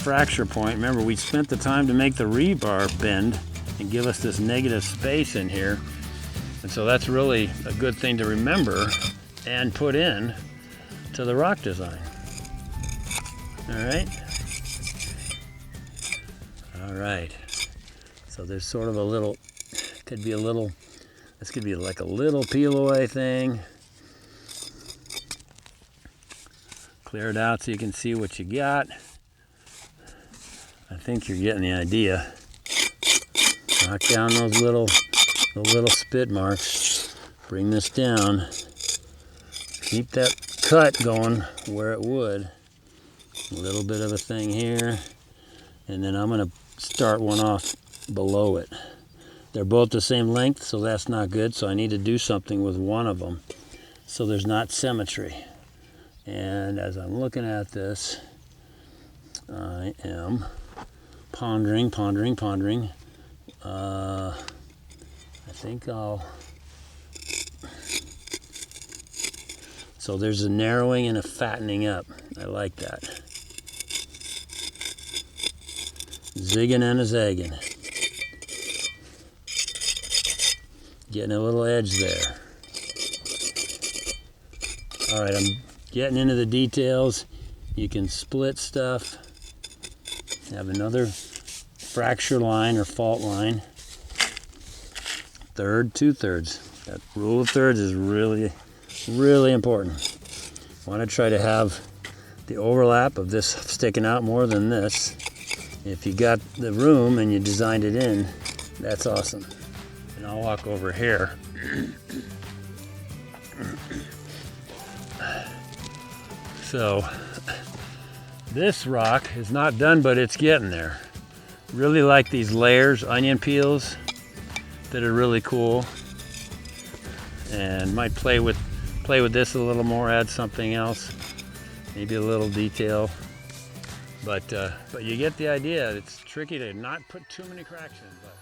fracture point. Remember, we spent the time to make the rebar bend and give us this negative space in here. And so that's really a good thing to remember and put in to the rock design. All right. All right. So there's sort of a little, this could be like a little peel away thing. Clear it out so you can see what you got. I think you're getting the idea. Knock down those little spit marks. Bring this down. Keep that cut going where it would. A little bit of a thing here. And then I'm going to start one off below it. They're both the same length, so that's not good. So I need to do something with one of them so there's not symmetry. And as I'm looking at this, I am pondering. I think so there's a narrowing and a fattening up. I like that. Zigging and a zagging. Getting a little edge there. All right, I'm getting into the details. You can split stuff. Have another fracture line or fault line. Third, 2/3. That rule of thirds is really, really important. Want to try to have the overlap of this sticking out more than this. If you got the room and you designed it in, that's awesome. And I'll walk over here. So this rock is not done, but it's getting there. Really like these layers, onion peels, that are really cool. And might play with this a little more, add something else, maybe a little detail. But you get the idea. It's tricky to not put too many cracks in. But